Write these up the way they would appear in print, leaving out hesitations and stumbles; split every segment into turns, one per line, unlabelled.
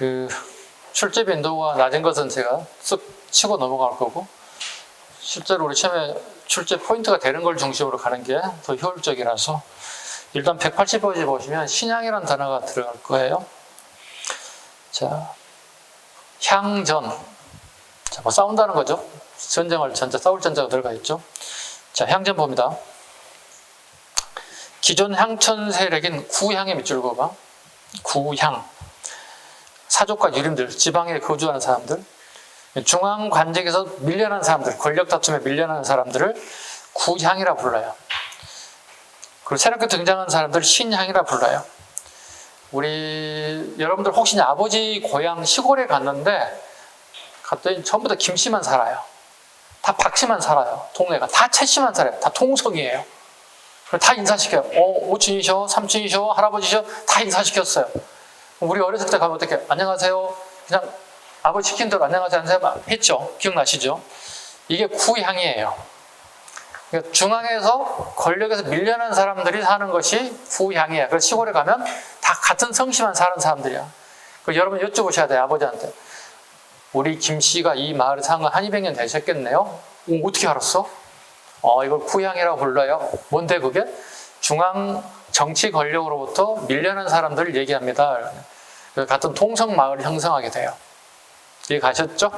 그 출제 빈도가 낮은 것은 제가 쓱 치고 넘어갈 거고, 실제로 우리 시험에 출제 포인트가 되는 걸 중심으로 가는 게 더 효율적이라서, 일단 180페이지 보시면 신향이라는 단어가 들어갈 거예요. 자, 향전. 자, 뭐 싸운다는 거죠. 전쟁을 전자, 싸울 전자가 들어가 있죠. 자, 향전 봅니다. 기존 향천 세력인 구향의 밑줄 그어봐. 구향. 사족과 유림들, 지방에 거주하는 사람들, 중앙 관직에서 밀려난 사람들, 권력 다툼에 밀려난 사람들을 구향이라 불러요. 그리고 새롭게 등장한 사람들 신향이라 불러요. 우리 여러분들 혹시 아버지 고향 시골에 갔는데 갔더니 전부 다 김씨만 살아요. 다 박씨만 살아요. 동네가 다 채씨만 살아요. 다 통성이에요. 다 인사시켜요. 오춘이셔, 삼춘이셔, 할아버지셔, 다 인사시켰어요. 우리 어렸을 때 가면 어떻게 안녕하세요, 그냥 아버지 시킨 대로 안녕하세요 했죠. 기억나시죠? 이게 구향이에요. 그러니까 중앙에서 권력에서 밀려난 사람들이 사는 것이 구향이에요. 그래서 시골에 가면 다 같은 성씨만 사는 사람들이야. 그래서 여러분 여쭤보셔야 돼요. 아버지한테. 우리 김씨가 이 마을에 산 건 한 200년 되셨겠네요? 어떻게 알았어? 이걸 구향이라고 불러요. 뭔데 그게? 중앙 정치 권력으로부터 밀려난 사람들을 얘기합니다. 같은 통성 마을을 형성하게 돼요. 이해 가셨죠?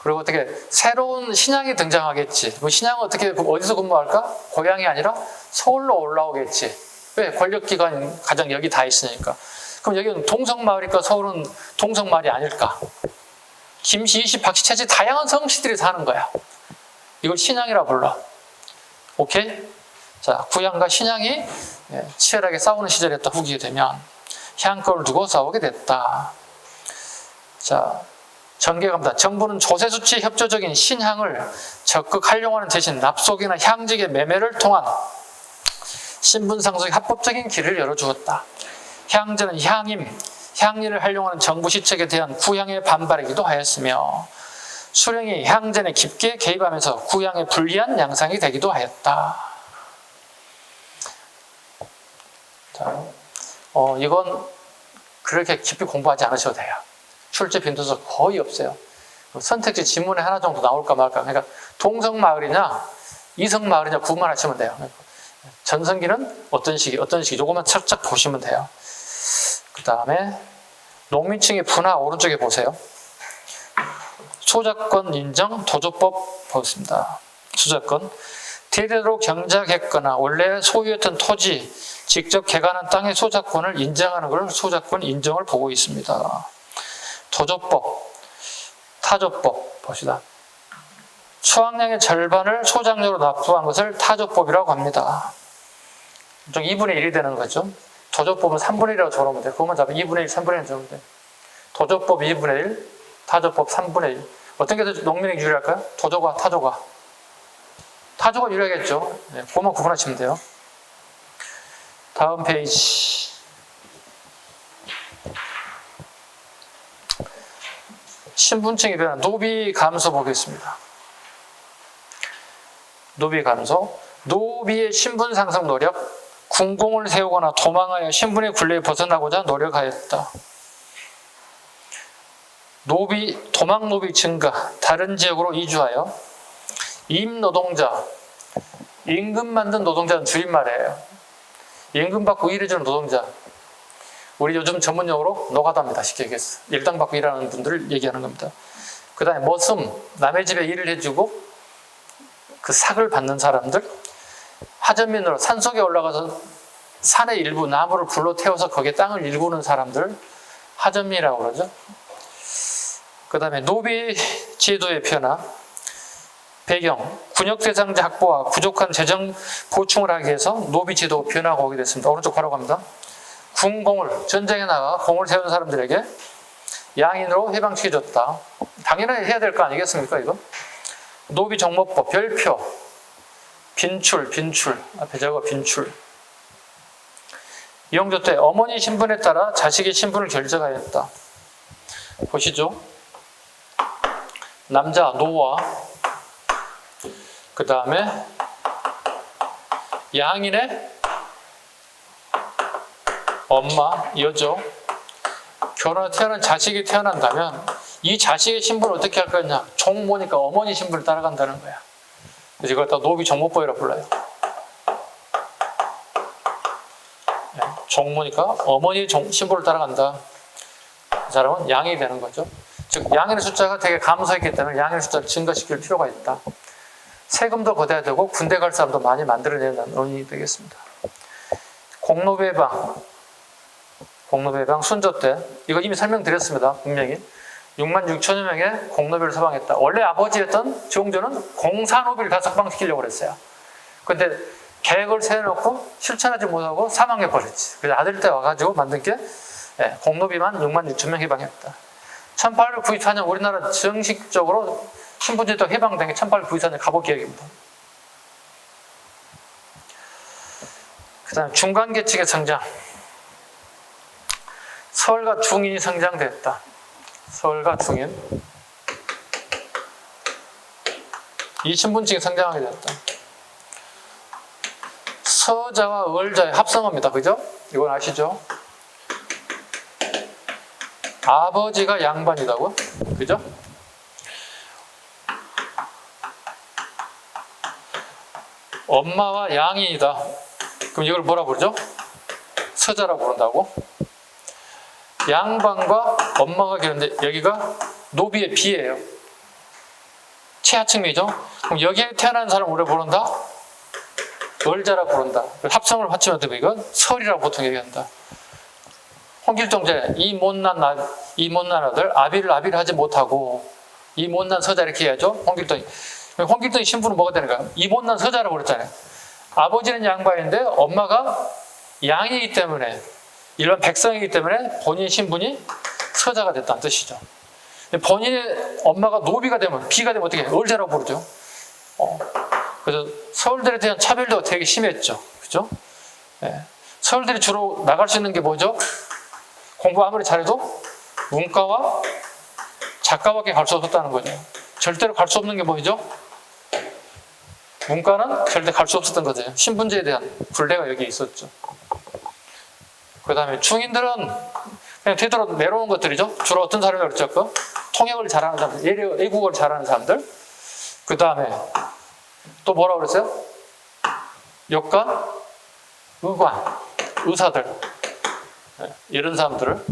그리고 어떻게 새로운 신향이 등장하겠지. 뭐 신향은 어디서 근무할까? 고향이 아니라 서울로 올라오겠지. 왜? 권력기관이 가장 여기 다 있으니까. 그럼 여기는 통성 마을이니까 서울은 통성 마을이 아닐까? 김씨, 이씨, 박씨, 채씨 다양한 성씨들이 사는 거야. 이걸 신향이라 불러. 오케이? 자, 구향과 신향이 치열하게 싸우는 시절이었다. 후기에 되면 향거를 두고 싸우게 됐다. 자, 전개 갑니다. 정부는 조세수치 협조적인 신향을 적극 활용하는 대신 납속이나 향직의 매매를 통한 신분상속의 합법적인 길을 열어주었다. 향제는 향임, 향리를 활용하는 정부 시책에 대한 구향의 반발이기도 하였으며, 수령이 향전에 깊게 개입하면서 구향에 불리한 양상이 되기도 하였다. 자, 이건 그렇게 깊이 공부하지 않으셔도 돼요. 출제 빈도수 거의 없어요. 선택지 지문에 하나 정도 나올까 말까. 그러니까 동성마을이냐 이성마을이냐 구분하시면 돼요. 전성기는 어떤 시기 요것만 착착 보시면 돼요. 그 다음에 농민층의 분화 오른쪽에 보세요. 소작권 인정 도조법 보겠습니다. 소작권. 대대로 경작했거나 원래 소유했던 토지, 직접 개간한 땅의 소작권을 인정하는 걸 소작권 인정을 보고 있습니다. 도조법, 타조법 봅시다. 수확량의 절반을 소작료로 납부한 것을 타조법이라고 합니다. 좀 2분의 1이 되는 거죠. 도조법은 3분의 1이라고 적으면 돼요. 그것만 잡으면 2분의 1, 3분의 1 적으면 돼요. 도조법 2분의 1, 타조법 3분의 1. 어떤 게 더 농민에게 유리할까요? 도조가, 타조가. 타조가 유리하겠죠. 네, 그것만 구분하시면 돼요. 다음 페이지. 신분층에 대한 노비 감소 보겠습니다. 노비 감소. 노비의 신분 상승 노력. 군공을 세우거나 도망하여 신분의 굴레에 벗어나고자 노력하였다. 노비, 도망 노비 증가. 다른 지역으로 이주하여 임노동자, 임금 만든 노동자는 줄임말이에요. 임금 받고 일해주는 노동자. 우리 요즘 전문용어로 노가다입니다. 쉽게 얘기해서. 일당 받고 일하는 분들을 얘기하는 겁니다. 그 다음에 머슴, 남의 집에 일을 해주고 그 삭을 받는 사람들. 하전민으로 산속에 올라가서 산의 일부 나무를 불로 태워서 거기에 땅을 일구는 사람들. 하점이라고 그러죠. 그 다음에 노비 제도의 변화, 배경, 군역 대상자 확보와 부족한 재정 보충을 하기 위해서 노비 제도 변화가 오게 됐습니다. 오른쪽 바로 갑니다. 군공을, 전쟁에 나가 공을 세운 사람들에게 양인으로 해방시켜줬다. 당연히 해야 될 거 아니겠습니까, 이거? 노비 정모법, 별표, 빈출, 앞에 적어 빈출. 이용조 때 어머니 신분에 따라 자식의 신분을 결정하였다. 보시죠. 남자 노와 그 다음에 양인의 엄마 여조 결혼해 태어난 자식이 태어난다면 이 자식의 신분을 어떻게 할 거냐? 종모니까 어머니 신분을 따라간다는 거야. 그래서 이걸 다 노비 정모법이라고 불러요. 종모니까 어머니 신분을 따라간다. 그 사람은 양이 되는 거죠. 즉 양인의 숫자가 되게 감소했기 때문에 양인의 숫자를 증가시킬 필요가 있다. 세금도 걷어야 되고 군대 갈 사람도 많이 만들어내는 논의이 되겠습니다. 공노배방 순조 때 이거 이미 설명드렸습니다. 분명히 6만 6천여 명의 공노비를 서방했다. 원래 아버지였던 정조는 공사노비를 다 석방시키려고 그랬어요. 그런데 계획을 세워놓고 실천하지 못하고 사망해버렸지. 그래서 아들 때 와가지고 만든 게 공노비만 6만 6천 명 해방했다. 1894년 우리나라 정식적으로 신분제도가 해방된 게 1894년 갑오 기획입니다. 그 다음에 중간계층의 성장. 서울과 중인이 성장됐다. 서울과 중인. 이 신분층이 성장하게 됐다. 서자와 을자의 합성어입니다. 그죠? 이건 아시죠? 아버지가 양반이라고? 그죠? 엄마와 양인이다. 그럼 이걸 뭐라 부르죠? 서자라고 부른다고? 양반과 엄마가 결혼인데 여기가 노비의 비예요. 최하층미죠? 그럼 여기에 태어난 사람 우리가 부른다? 을자라고 부른다. 합성을 합치면 되면 이건 설이라고 보통 얘기한다. 홍길동제 이 못난 아들 아비를 하지 못하고 이 못난 서자 이렇게 해야죠. 홍길동이 신분은 뭐가 되는 거야? 이 못난 서자라고 그랬잖아요. 아버지는 양반인데 엄마가 양이기 때문에 일반 백성이기 때문에 본인 신분이 서자가 됐다는 뜻이죠. 본인의 엄마가 노비가 되면 비가 되면 어떻게 해요? 을자라고 부르죠. 그래서 서울들에 대한 차별도 되게 심했죠. 그죠? 서울들이 주로 나갈 수 있는 게 뭐죠? 공부 아무리 잘해도 문과와 작가밖에 갈 수 없었다는 거죠. 절대로 갈 수 없는 게 뭐죠? 문과는 절대 갈 수 없었던 거죠. 신분제에 대한 분례가 여기 있었죠. 그 다음에 중인들은 그냥 되도록 내려온 것들이죠. 주로 어떤 사람이 그랬죠? 통역을 잘하는 사람들, 외국어를 잘하는 사람들. 그 다음에 또 뭐라고 그랬어요? 역관, 의관, 의사들. 이런 사람들을.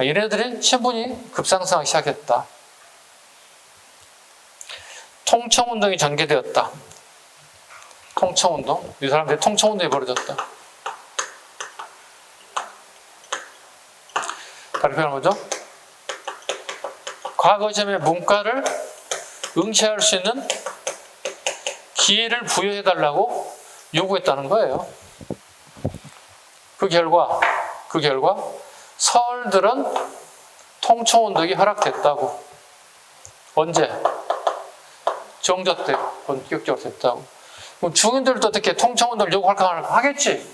얘네들이 신분이 급상승하기 시작했다. 통청운동이 전개되었다. 통청운동. 이 사람들이 통청운동이 벌어졌다. 다르게 표현하는 거죠? 과거 시험에 문과를 응시할 수 있는 기회를 부여해달라고 요구했다는 거예요. 그 결과 서울들은 통청운동이 허락됐다고. 언제? 정조 때 본격적으로 됐다고. 그럼 중인들도 어떻게 통청운동을 요구할까 하겠지.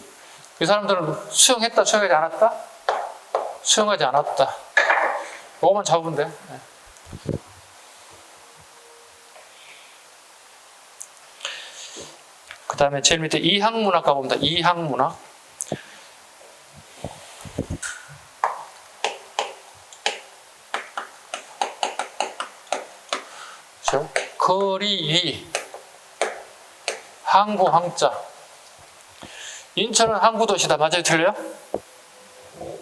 그 사람들은 수용했다, 수용하지 않았다? 수용하지 않았다. 이거만 잡으면 돼. 그 다음에 제일 밑에 이항문학 가봅니다. 이항문학. 그렇죠? 거리 항구 항자. 인천은 항구도시다. 맞아요? 틀려요?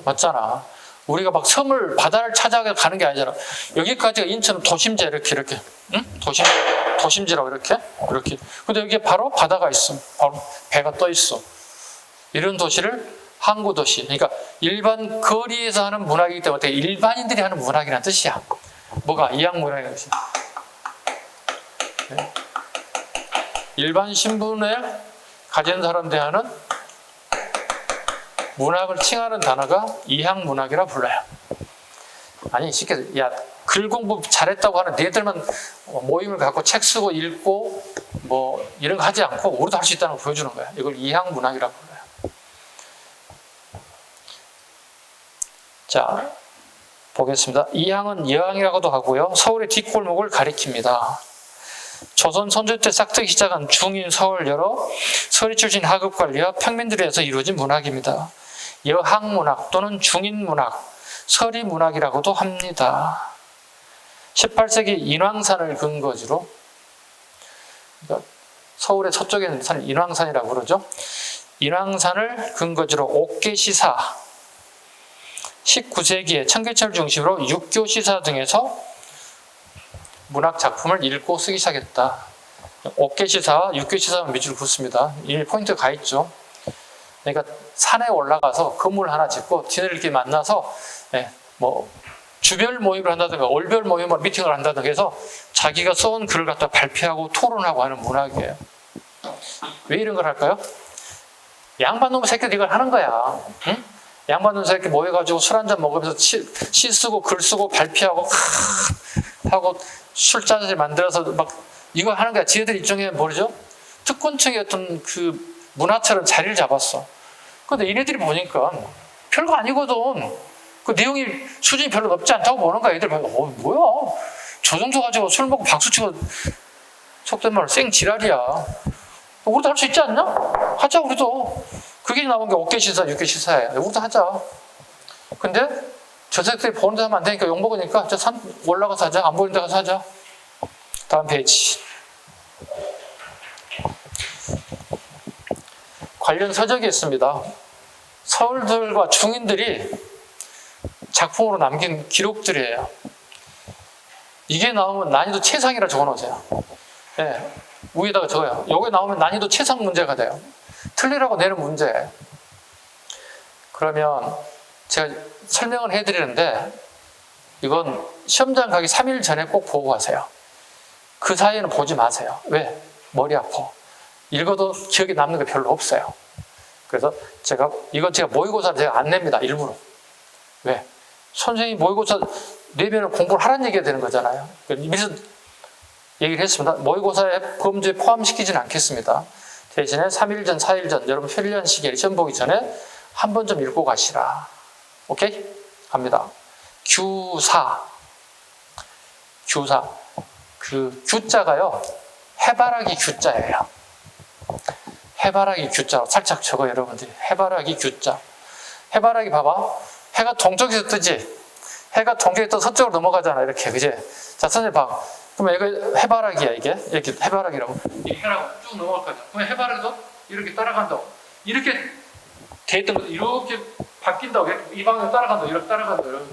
맞잖아. 우리가 막 섬을 바다를 찾아가는 게 아니잖아. 여기까지가 인천 도심지 이렇게 응? 도심지라고 이렇게. 근데 여기 바로 바다가 있어. 바로 배가 떠 있어. 이런 도시를 항구 도시. 그러니까 일반 거리에서 하는 문학이기 때문에 일반인들이 하는 문학이라는 뜻이야. 뭐가 이항 문학이라는 뜻이야. 네. 일반 신분을 가진 사람들이 하는 문학을 칭하는 단어가 이항 문학이라 불러요. 아니 쉽게 야 글 공부 잘했다고 하는 니들만 모임을 갖고 책 쓰고 읽고 뭐 이런 거 하지 않고 우리도 할 수 있다는 걸 보여주는 거야. 이걸 이항 문학이라 불러요. 자 보겠습니다. 이항은 여항이라고도 하고요. 서울의 뒷골목을 가리킵니다. 조선 선조 때 싹트기 시작한 중인 서울 여러 서리 출신 하급 관리와 평민들에 의해서 이루어진 문학입니다. 여항 문학 또는 중인 문학, 서리 문학이라고도 합니다. 18세기 인왕산을 근거지로, 그러니까 서울의 서쪽에 있는 산을 인왕산이라고 그러죠. 인왕산을 근거지로 옥계시사, 19세기에 청계천을 중심으로 육교시사 등에서 문학 작품을 읽고 쓰기 시작했다. 옥계시사와 육교시사는 밑줄 긋습니다. 이 포인트 가 있죠. 그러니까 산에 올라가서 건물 하나 짓고 지네들끼리 만나서 뭐 주별 모임을 한다든가 월별 모임으로 미팅을 한다든가 해서 자기가 써온 글을 갖다 발표하고 토론하고 하는 문학이에요. 왜 이런 걸 할까요? 양반 놈의 새끼들 이걸 하는 거야. 응? 양반 놈의 새끼 모여가지고 술 한잔 먹으면서 시 쓰고 글 쓰고 발표하고 하고 술잔을 만들어서 막 이거 하는 거야. 지네들 일종의 뭐죠? 특권층의 어떤 그 문화처럼 자리를 잡았어. 근데 얘네들이 보니까 별거 아니거든. 그 내용이 수준이 별로 높지 않다고 보는 거야. 얘들 보니까 뭐야? 저 정도 가지고 술 먹고 박수치고 속된 말로 생 지랄이야. 우리도 할 수 있지 않냐? 하자 우리도. 그게 나온 게 옥계시사, 육계시사예요. 우리도 하자. 근데 저 새끼들이 보는 데 하면 안 되니까 욕먹으니까 저 산 올라가서 하자. 안 보이는 데 가서 하자. 다음 페이지. 관련 서적이 있습니다. 서울들과 중인들이 작품으로 남긴 기록들이에요. 이게 나오면 난이도 최상이라 적어놓으세요. 네, 위에다가 적어요. 여기 나오면 난이도 최상 문제가 돼요. 틀리라고 내는 문제예요. 그러면 제가 설명을 해드리는데 이건 시험장 가기 3일 전에 꼭 보고 가세요. 그 사이에는 보지 마세요. 왜? 머리 아파. 읽어도 기억에 남는 게 별로 없어요. 그래서 제가 모의고사를 제가 안 냅니다. 일부러. 왜? 선생님이 모의고사 내면은 공부를 하라는 얘기가 되는 거잖아요. 미리 얘기를 했습니다. 모의고사에 범죄에 포함시키지는 않겠습니다. 대신에 3일 전, 4일 전 여러분 편리한 시기에 시험 보기 전에 한 번 좀 읽고 가시라. 오케이? 갑니다. 규사. 그 규자가요. 해바라기 규자예요. 해바라기 규자 살짝 적어 여러분들이. 해바라기 규자. 해바라기 봐봐. 해가 동쪽에서 뜨지. 해가 동쪽에 떠 서쪽으로 넘어가잖아. 이렇게 그지? 자 선생님 봐. 그러면 이거 해바라기야 이게. 이렇게 해바라기라고. 이 해라고 쭉 넘어갈 거죠. 그러면 해바라기도 이렇게 따라간다고. 이렇게 돼 있던 거 이렇게 바뀐다고. 이 방향으로 따라간다고. 이렇게 따라간다고. 이렇게.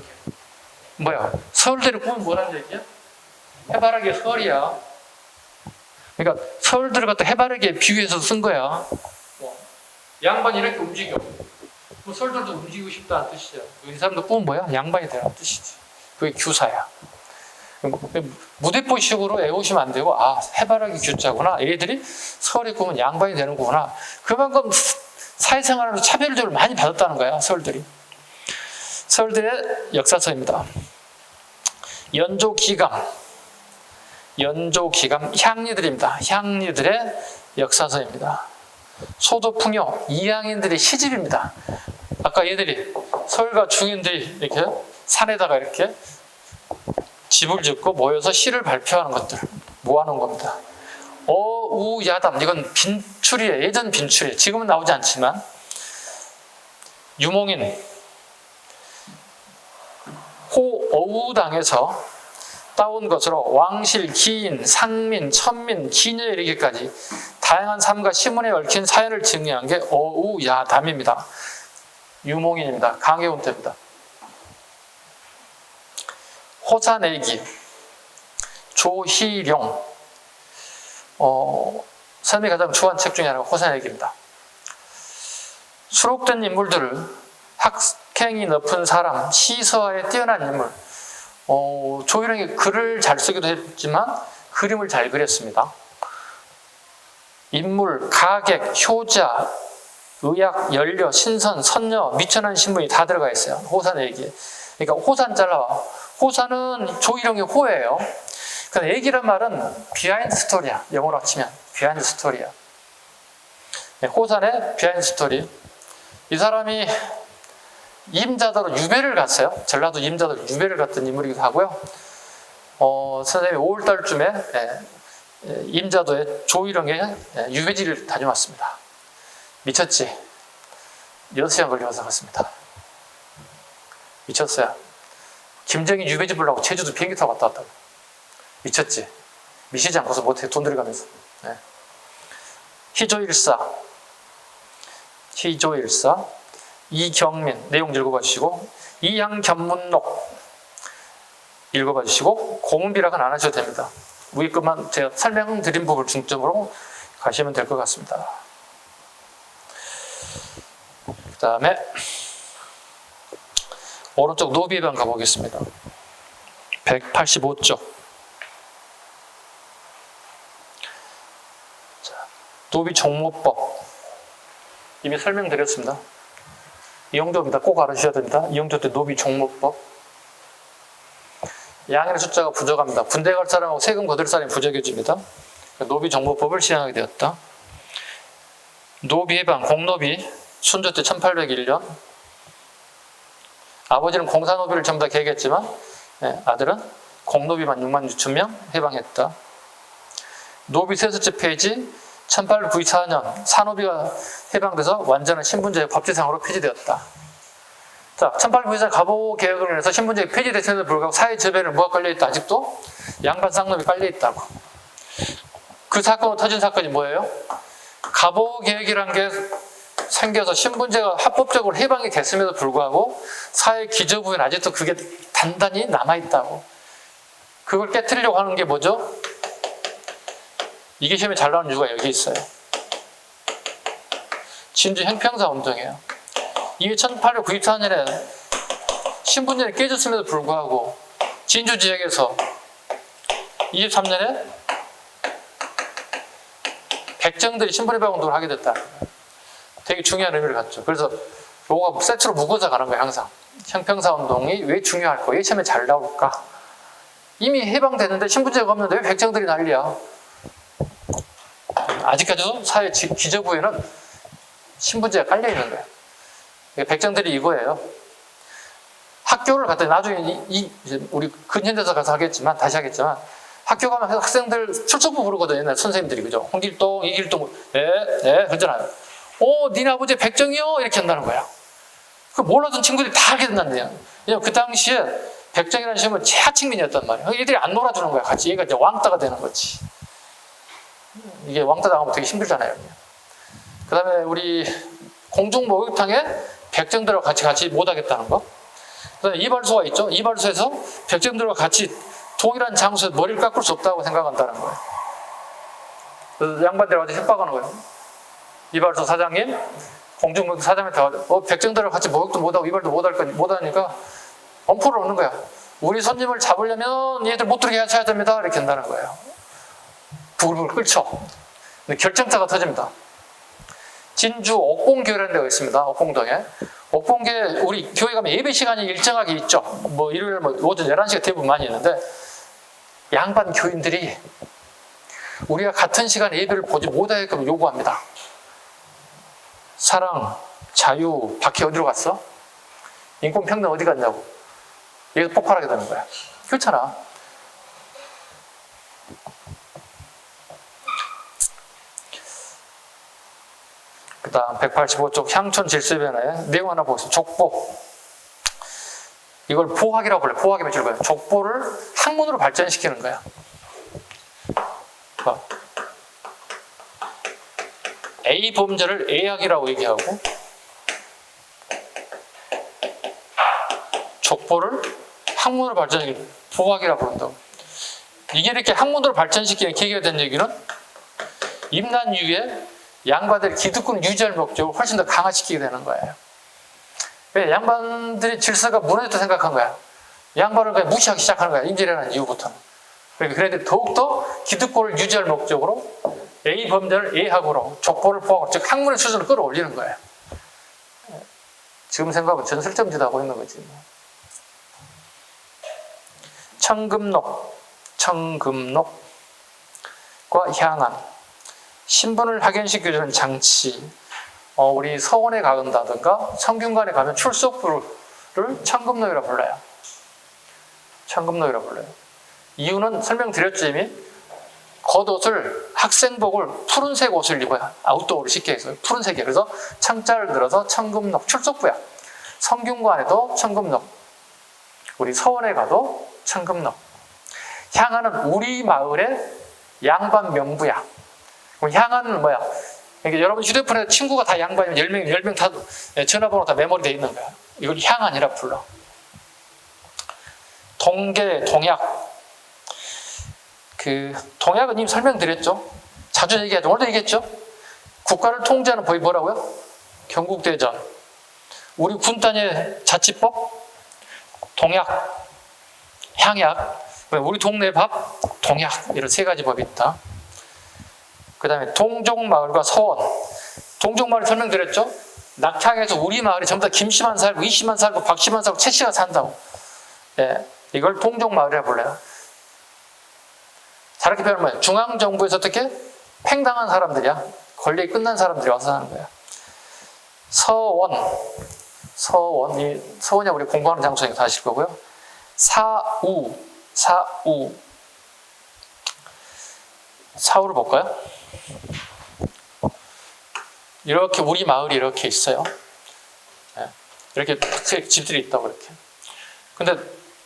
뭐야? 서울대를 꾸면 뭐라는 얘기야? 해바라기의 서울이야. 그러니까 서울들을 갖다 해바라기에 비유해서 쓴 거야. 양반이 이렇게 움직여. 서울들도 움직이고 싶다는 뜻이죠. 이 사람도 꿈은 뭐야? 양반이 되라는 뜻이지. 그게 규사야. 무대포식으로 외우시면 안 되고 해바라기 규자구나. 얘들이 서울의 꿈은 양반이 되는구나. 그만큼 사회생활로 차별들을 많이 받았다는 거야. 서울들이. 서울들의 역사서입니다. 연조기감 향리들입니다. 향리들의 역사서입니다. 소도풍요 이항인들의 시집입니다. 아까 얘들이 서울과 중인들이 이렇게 산에다가 이렇게 집을 짓고 모여서 시를 발표하는 것들 모아놓은 겁니다. 어우야담 이건 빈출이에요. 예전 빈출이에요. 지금은 나오지 않지만 유몽인 호어우당에서 따온 것으로 왕실, 기인, 상민, 천민, 기녀에 이르기까지 다양한 삶과 시문에 얽힌 사연을 증명한 게 어우야담입니다. 유몽인입니다. 강해운 때입니다. 호사내기, 조희룡, 선생님이 가장 좋아하는 책 중에 하나가 호사내기입니다. 수록된 인물들을 학행이 높은 사람, 시서에 뛰어난 인물, 조희룡이 글을 잘 쓰기도 했지만 그림을 잘 그렸습니다. 인물, 가객, 효자, 의학, 연료, 신선, 선녀, 미천한 신분이 다 들어가 있어요. 호산 얘기에. 그러니까 호산 잘라와. 호산은 조희룡의 호예요. 그래서 얘기란 말은 비하인드 스토리야. 영어로 치면 비하인드 스토리야. 호산의 비하인드 스토리. 이 사람이 임자도로 유배를 갔어요. 전라도 임자도로 유배를 갔던 인물이기도 하고요. 선생님이 5월달쯤에 임자도에 조희룡의 유배지를 다녀왔습니다. 미쳤지? 6시간 걸려서 갔습니다. 미쳤어요. 김정희 유배지 보려고 제주도 비행기 타고 갔다 왔다고. 미쳤지? 미치지 않고서 못해 돈 들여가면서. 희조일사, 이경민 내용 읽어봐 주시고, 이양견문록 읽어봐 주시고, 고문비락은 안 하셔도 됩니다. 위에 것만 제가 설명드린 부분을 중점으로 가시면 될 것 같습니다. 그 다음에 오른쪽 노비해방 가보겠습니다. 185쪽. 노비 종무법 이미 설명드렸습니다. 이용조입니다. 꼭 알아주셔야 됩니다. 이용조 때 노비 종무법. 양의 숫자가 부족합니다. 군대 갈 사람하고 세금 거둘 사람이 부족해집니다. 노비 종무법을 시행하게 되었다. 노비 해방, 공노비 순조 때 1801년. 아버지는 공사노비를 전부 다 계획했지만 아들은 공노비만 6만 6천 명 해방했다. 노비 세수째 폐지 1894년 사노비가 해방돼서 완전한 신분제가 법제상으로 폐지되었다. 자, 1894년 가보 개혁을 인해서 신분제가 폐지됐음에도 불구하고 사회 저변에 뭐가 깔려있다? 아직도 양반 쌍놈이 깔려있다고. 그 사건으로 터진 사건이 뭐예요? 가보 개혁이란 게 생겨서 신분제가 합법적으로 해방이 됐음에도 불구하고 사회 기저부에는 아직도 그게 단단히 남아있다고. 그걸 깨트리려고 하는 게 뭐죠? 이게 시험에 잘 나오는 이유가 여기 있어요. 진주 형평사 운동이에요. 이게 1894년에 신분제는 깨졌음에도 불구하고 진주 지역에서 23년에 백정들이 신분해방 운동을 하게 됐다. 되게 중요한 의미를 갖죠. 그래서 로고가 세트로 묶어서 가는 거예요. 항상. 형평사 운동이 왜 중요할까? 왜 시험에 잘 나올까? 이미 해방됐는데 신분제가 없는데 왜 백정들이 난리야? 아직까지도 사회 기저부에는 신분제가 깔려있는 거예요. 백정들이 이거예요. 학교를 갔더니 나중에 우리 근현대사 가서 하겠지만 다시 하겠지만 학교 가면 학생들 출석부 부르거든요. 옛날 선생님들이. 그죠? 홍길동, 이길동 그러잖아요. 니네 아버지 백정이요? 이렇게 한다는 거야. 그 몰라던 친구들이 다 하게 된다는데요. 왜냐면 그 당시에 백정이라는 시험은 최하층민이었단 말이에요. 얘들이 안 놀아주는 거야. 같이. 얘가 이제 왕따가 되는 거지. 이게 왕따 당하면 되게 힘들잖아요. 그 다음에 우리 공중 목욕탕에 백정들과 같이 못 하겠다는 거. 그 다음에 이발소가 있죠. 이발소에서 백정들과 같이 동일한 장소에 머리를 깎을 수 없다고 생각한다는 거예요. 그래서 양반들 와서 협박하는 거예요. 이발소 사장님, 공중 목욕 사장한테 백정들과 같이 목욕도 못하고 이발도 못하니까 엄포를 놓는 거야. 우리 손님을 잡으려면 얘들 못 들게 하셔야 됩니다. 이렇게 한다는 거예요. 부글부글 끓죠. 근데 결정타가 터집니다. 진주 옥공교회라는 데가 있습니다. 옥공동에. 옥공교회 우리 교회 가면 예배 시간이 일정하게 있죠. 뭐 일요일 오전 11시가 대부분 많이 있는데 양반 교인들이 우리가 같은 시간에 예배를 보지 못하게끔 요구합니다. 사랑, 자유, 박해 어디로 갔어? 인권평등 어디 갔냐고. 여기서 폭발하게 되는 거야. 그렇잖아. 그 다음 185쪽 향촌 질서변화의 내용 하나 보겠습니다. 족보. 이걸 포학이라고 불러요. 포학의 맺을 거예요. 족보를 학문으로 발전시키는 거야. A 범죄를 A학이라고 얘기하고 족보를 학문으로 발전시키는 포학이라고 부른다고. 이게 이렇게 학문으로 발전시키는 계기가 된 얘기는 임난 이후에 양반들의 기득권을 유지할 목적으로 훨씬 더 강화시키게 되는 거예요. 왜? 양반들이 질서가 무너졌다 생각한 거야. 양반을 그냥 무시하기 시작하는 거야. 임진왜란 이후부터는. 그러니까 그런데 더욱더 기득권을 유지할 목적으로 A 범죄를 A학으로 족보를 포함하고 즉 학문의 수준을 끌어올리는 거예요. 지금 생각하면 전설정지하고 있는 거지. 청금록과 향안, 신분을 확인시켜주는 장치. 우리 서원에 간다든가 성균관에 가면 출석부를 청금록이라고 불러요. 청금록이라고 불러요. 이유는 설명드렸죠 이미. 겉옷을 학생복을 푸른색 옷을 입어야 아웃도어를 쉽게 해서 푸른색이에요. 그래서 청자를 들어서 청금록 출석부야. 성균관에도 청금록, 우리 서원에 가도 청금록. 향안은 우리 마을의 양반 명부야. 그럼 향안은 뭐야? 그러니까 여러분 휴대폰에 친구가 다 양반이면 10명 다 전화번호 다 메모리 돼 있는 거야. 이걸 향안이라 불러. 동계, 동약. 동약은 이미 설명드렸죠. 자주 얘기하죠. 오늘도 얘기했죠. 국가를 통제하는 법이 뭐라고요? 경국대전. 우리 군 단위의 자치법, 동약, 향약. 우리 동네 밥, 동약. 이런 세 가지 법이 있다. 그 다음에 동종마을과 서원. 동종마을 설명드렸죠. 낙향에서 우리 마을이 전부 다 김씨만 살고 이씨만 살고 박씨만 살고 최씨가 산다고. 예, 이걸 동종마을이라고 불러요. 다르게 표현하면 중앙정부에서 어떻게? 팽당한 사람들이야. 권력이 끝난 사람들이 와서 사는 거야. 서원. 이 서원이 우리 공부하는 장소니까 다 아실 거고요. 사우를 볼까요? 이렇게 우리 마을이 이렇게 있어요. 이렇게 집들이 있다고 이렇게. 근데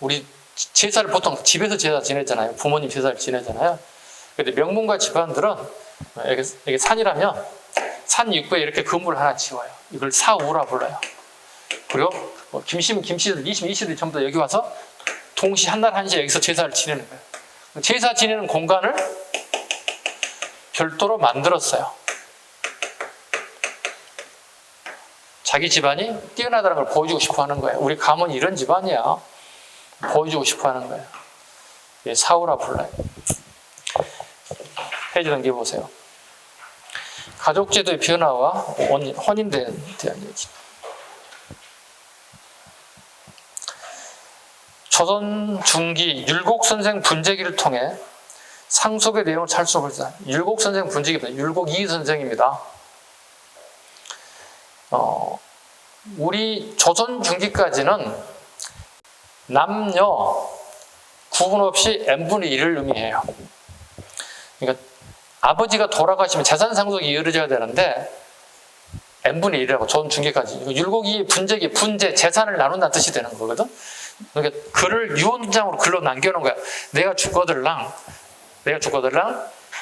우리 제사를 보통 집에서 제사 지내잖아요. 부모님 제사를 지내잖아요. 근데 명문가 집안들은 이게 산이라면 산 입구에 이렇게 건물을 하나 지어요. 이걸 사우라 불러요. 그리고 김씨면 김씨들, 이씨면 이씨들이 전부 다 여기 와서 동시 한날 한시에 여기서 제사를 지내는 거예요. 제사 지내는 공간을 별도로 만들었어요. 자기 집안이 뛰어나다는 걸 보여주고 싶어 하는 거예요. 우리 가문이 이런 집안이야. 보여주고 싶어 하는 거예요. 사우라 불러요. 페이지 넘겨보세요. 가족제도의 변화와 혼인대에 대한 얘기. 조선 중기 율곡선생 분재기를 통해 상속의 내용을 찾을 수 있다. 율곡선생 분재기입니다. 율곡이 선생입니다. 우리 조선 중기까지는 남녀 구분 없이 n분의 1을 의미해요. 그러니까 아버지가 돌아가시면 재산 상속이 이루어져야 되는데 n분의 1이라고 조선 중기까지. 율곡이 분재기, 분재, 재산을 나눈다는 뜻이 되는 거거든. 그러니까 글을 유언장으로 글로 남겨놓은 거야. 내가 죽거들랑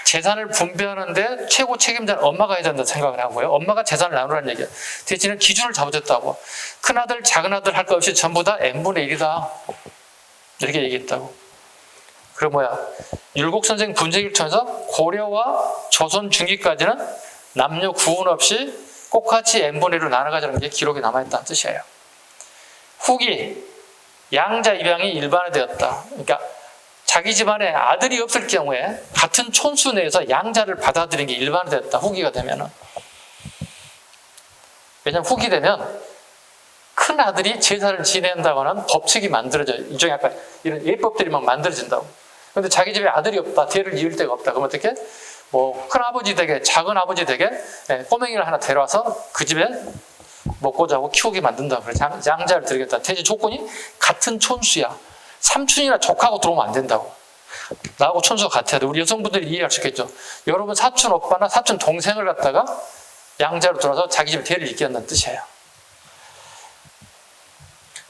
재산을 분배하는데 최고 책임자는 엄마가 해야 된다고 생각을 하고요. 엄마가 재산을 나누라는 얘기야. 대신에 기준을 잡아줬다고. 큰아들, 작은아들 할 것 없이 전부 다 n분의 1이다. 이렇게 얘기했다고. 그럼 뭐야? 율곡선생 분재기를 통해서 고려와 조선 중기까지는 남녀 구분 없이 똑같이 n분의 1로 나눠가자는 게 기록에 남아있다는 뜻이에요. 후기, 양자 입양이 일반화되었다. 그러니까 자기 집안에 아들이 없을 경우에 같은 촌수 내에서 양자를 받아들이는 게 일반화되었다. 후기가 되면은. 왜냐하면 후기 되면 큰 아들이 제사를 지낸다고 하는 법칙이 만들어져요. 일종의 약간 이런 예법들이 막 만들어진다고. 근데 자기 집에 아들이 없다. 대를 이을 데가 없다. 그럼 어떻게? 큰 아버지 댁에, 작은 아버지 댁에 꼬맹이를 하나 데려와서 그 집에 먹고 자고 키우게 만든다. 그래서 양자를 드리겠다. 대신 조건이 같은 촌수야. 삼촌이나 조카하고 들어오면 안 된다고. 나하고 촌수가 같아야 돼. 우리 여성분들이 이해할 수 있겠죠. 여러분 사촌 오빠나 사촌 동생을 갖다가 양자로 들어와서 자기 집에 대를 잇게 한다는 뜻이에요.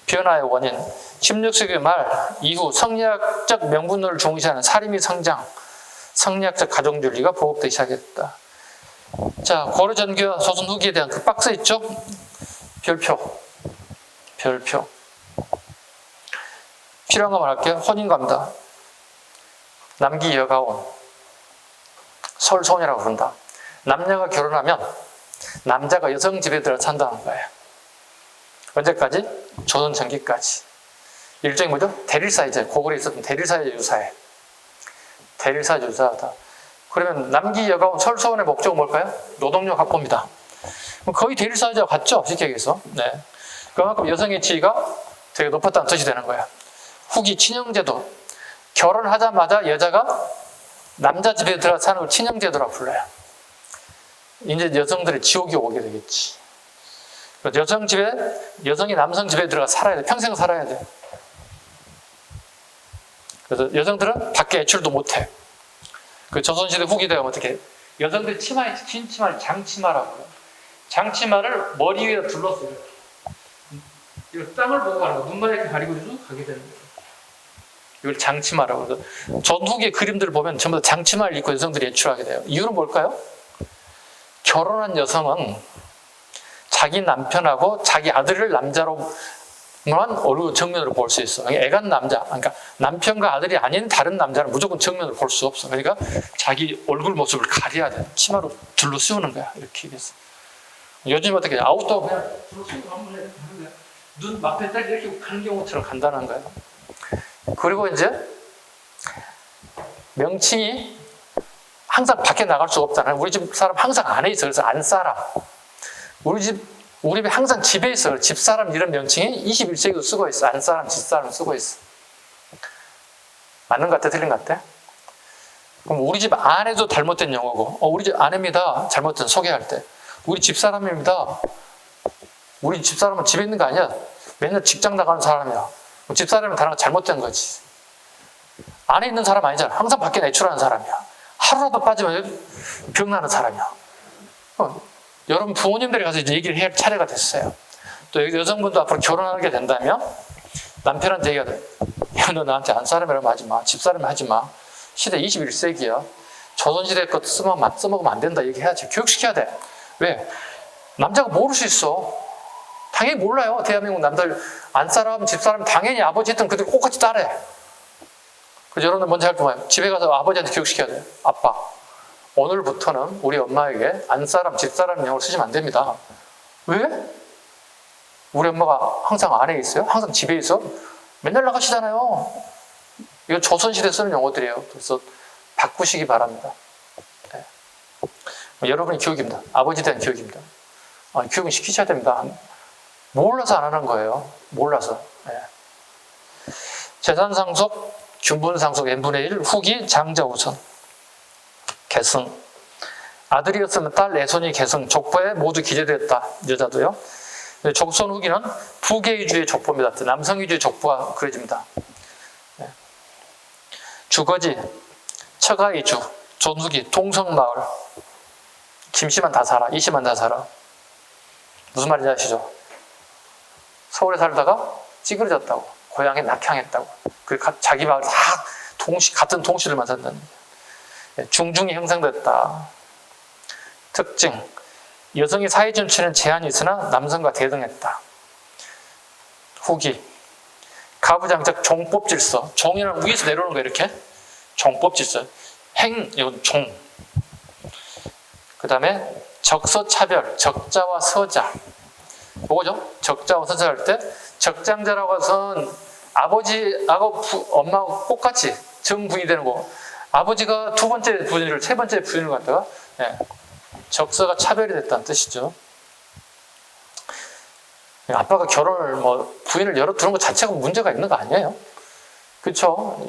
변화의 원인. 16세기 말 이후 성리학적 명분론을 중시하는 사림이 성장, 성리학적 가정윤리가 보급되기 시작했다. 자, 고려 전기와 조선 후기에 대한 그 박스 있죠? 별표. 필요한 것만 할게요. 혼인감다. 남기 여가온. 설손이라고 부른다. 남녀가 결혼하면 남자가 여성 집에 들어 산다는 거예요. 언제까지? 조선 전기까지. 일종의 뭐죠? 대릴사회제. 고구려에 있었던 대릴사회제 유사해. 대릴사회제 유사하다. 그러면 남기 여가원 설소원의 목적은 뭘까요? 노동력 확보입니다. 거의 대릴사회제와 같죠? 쉽게 얘기해서. 네. 그만큼 여성의 지위가 되게 높았다는 뜻이 되는 거예요. 후기 친형제도. 결혼하자마자 여자가 남자 집에 들어가 사는 걸 친형제도라고 불러요. 이제 여성들의 지옥이 오게 되겠지. 여성이 남성 집에 들어가 살아야 돼. 평생 살아야 돼. 그래서 여성들은 밖에 외출도 못해. 그 조선시대 후기 되면 어떻게? 여성들 치마에 긴 치마를 장치마라고 해요. 장치마를 머리 위에 둘렀어요. 이걸 땅을 보고 가는 거. 눈만 이렇게 가리고 쭉 가게 되는 거예요. 이걸 장치마라고 해서 전후기의 그림들을 보면 전부 다 장치마를 입고 여성들이 외출하게 돼요. 이유는 뭘까요? 결혼한 여성은 자기 남편하고 자기 아들을 남자로만 얼굴 정면으로 볼 수 있어. 애간 남자, 그러니까 남편과 아들이 아닌 다른 남자는 무조건 정면으로 볼 수 없어. 그러니까 자기 얼굴 모습을 가려야 돼. 치마로 둘러 씌우는 거야. 이렇게 해서. 요즘 어떻게 아웃도어 그냥 둘러 씌우고 한번 가는 거야. 눈 앞에 딱 이렇게 가는 경우처럼 간다는 거예요. 그리고 이제 명칭이 항상 밖에 나갈 수가 없잖아요. 우리 집 사람 항상 안에 있어. 그래서 안사람. 우리 집에 항상 집에 있어. 집사람 이런 명칭이 21세기도 쓰고 있어. 안사람, 집사람 쓰고 있어. 맞는 것 같아? 틀린 것 같아? 그럼 우리 집 아내도 잘못된 용어고, 우리 집 아내입니다. 잘못된 소개할 때. 우리 집사람입니다. 우리 집사람은 집에 있는 거 아니야. 맨날 직장 나가는 사람이야. 집사람은 다른 거 잘못된 거지. 안에 있는 사람 아니잖아. 항상 밖에 내출하는 사람이야. 하루라도 빠지면 병나는 사람이야. 여러분 부모님들이 가서 이제 얘기를 해야 할 차례가 됐어요. 또 여성분도 앞으로 결혼하게 된다면 남편한테 얘기가 돼. 야, 너 나한테 안사람이라고 하지 마. 집사람 하지 마. 시대 21세기야. 조선시대 것 써먹으면 안 된다 얘기해야지. 교육시켜야 돼. 왜? 남자가 모를 수 있어. 당연히 몰라요. 대한민국 남자들 안사람, 집사람 당연히 아버지 했던 그들 똑같이 따라해. 그래서 여러분들 먼저 할 거면 집에 가서 아버지한테 교육시켜야 돼요. 아빠, 오늘부터는 우리 엄마에게 안사람, 집사람 용어를 쓰시면 안 됩니다. 왜? 우리 엄마가 항상 안에 있어요? 항상 집에 있어? 맨날 나가시잖아요. 이거 조선시대 쓰는 용어들이에요. 그래서 바꾸시기 바랍니다. 네. 여러분이 교육입니다. 아버지에 대한 교육입니다. 교육은 시키셔야 됩니다. 몰라서 안 하는 거예요. 몰라서. 네. 재산상속, 균분상속 n분의 1, 후기 장자우선. 계승. 아들이었으면 딸, 내손이 계승. 족보에 모두 기재되었다. 여자도요. 족손 후기는 부계 위주의 족보입니다. 남성 위주의 족보가 그려집니다. 네. 주거지, 처가 이주, 존후기, 동성마을. 김씨만 다 살아, 이씨만 다 살아. 무슨 말인지 아시죠? 서울에 살다가 찌그러졌다고, 고향에 낙향했다고. 그리고 자기 마을 다 같은 동시들만 산다는 거예요. 중중이 형성됐다. 특징, 여성의 사회 진출에는 제한이 있으나 남성과 대등했다. 후기, 가부장적 종법 질서. 종이는 위에서 내려오는 거 이렇게. 종법 질서. 이건 종. 그 다음에 적서차별, 적자와 서자. 뭐죠? 적자와 서자 할 때 적장자라고 해서는 아버지하고 엄마하고 똑같이 정부인이 되는 거. 아버지가 두 번째 부인을 세 번째 부인을 갖다가 적서가 차별이 됐다는 뜻이죠. 아빠가 결혼을 부인을 열어두는 것 자체가 문제가 있는 거 아니에요? 그렇죠?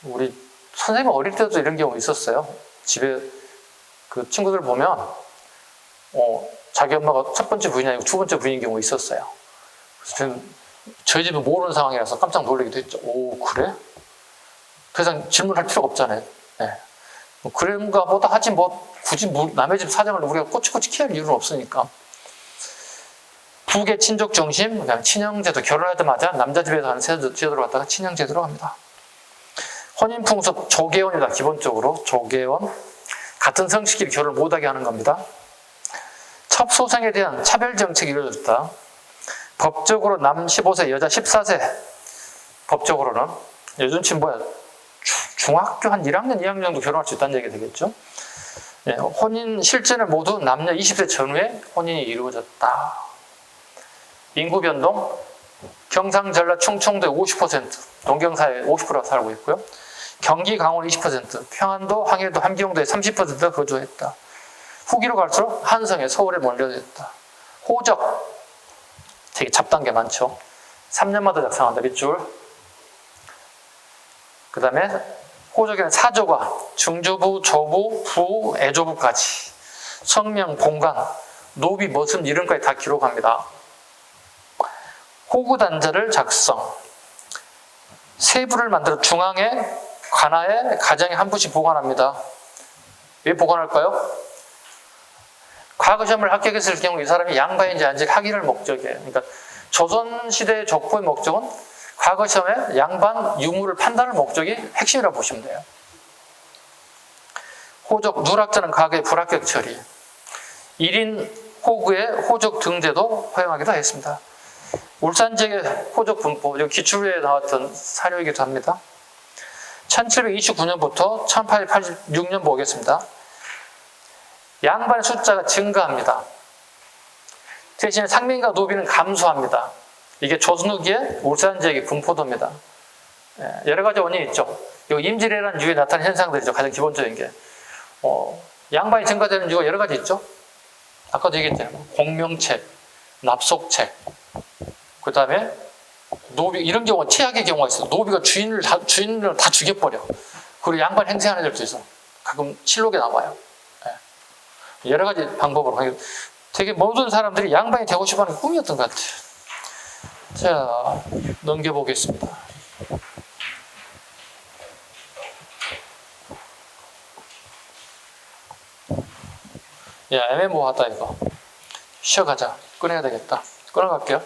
우리 선생님 어릴 때도 이런 경우 있었어요. 집에 그 친구들 보면 자기 엄마가 첫 번째 부인이 아니고 두 번째 부인인 경우 있었어요. 그래서 저희 집은 모르는 상황이라서 깜짝 놀라기도 했죠. 오, 그래? 더 이상 질문할 필요가 없잖아요. 네. 그런가 보다 하지 굳이 남의 집 사정을 우리가 꼬치꼬치 키울 이유는 없으니까. 부계 친족 중심, 그다음에 친형제도. 결혼하자마자 남자 집에서 하는 제도로 갔다가 친형제도로 갑니다. 혼인 풍습 조계원이다. 기본적으로 조계원. 같은 성씨끼리 결혼을 못하게 하는 겁니다. 첩소생에 대한 차별 정책이 이루어졌다. 법적으로 남 15세, 여자 14세. 법적으로는 요즘쯤 중학교 한 1학년, 2학년 정도 결혼할 수 있다는 얘기가 되겠죠. 혼인 실제는 모두 남녀 20세 전후에 혼인이 이루어졌다. 인구 변동, 경상, 전라, 충청도에 50%, 농경사에 50%가 살고 있고요. 경기, 강원 20%, 평안도, 황해도, 함경도에 30%가 거주했다. 후기로 갈수록 한성에, 서울에 몰려있다. 호적, 되게 잡다한 게 많죠. 3년마다 작성한다, 밑줄. 그 다음에 호적에는 사조가 중조부, 조부, 부, 애조부까지 성명, 공간, 노비, 머슴 이름까지 다 기록합니다. 호구단자를 작성. 세부를 만들어 중앙에 관하에 가정에 한 부씩 보관합니다. 왜 보관할까요? 과거 시험을 합격했을 경우 이 사람이 양반인지 아닌지 확인을 목적이에요. 그러니까 조선시대 족보의 목적은 과거 시험에 양반 유무를 판단할 목적이 핵심이라고 보시면 돼요. 호적, 누락자는 과거의 불합격 처리. 1인 호구의 호적 등재도 허용하기도 했습니다. 울산 지역의 호적 분포, 여기 기출에 나왔던 사료이기도 합니다. 1729년부터 1886년 보겠습니다. 양반의 숫자가 증가합니다. 대신에 상민과 노비는 감소합니다. 이게 조선 후기의 울산 지역의 분포도입니다. 여러 가지 원인이 있죠. 이 임진왜란 이후에 나타난 현상들이죠. 가장 기본적인 게. 양반이 증가되는 이유가 여러 가지 있죠. 아까도 얘기했잖아요. 공명책, 납속책, 그 다음에 노비, 이런 경우가 최악의 경우가 있어요. 노비가 주인을 다 죽여버려. 그리고 양반 행세하는 일도 있어. 가끔 실록에 나와요. 여러 가지 방법으로. 되게 모든 사람들이 양반이 되고 싶어 하는 게 꿈이었던 것 같아요. 자, 넘겨보겠습니다. 야, 애매모호하다 이거. 쉬어가자. 끊어야 되겠다. 끊어갈게요.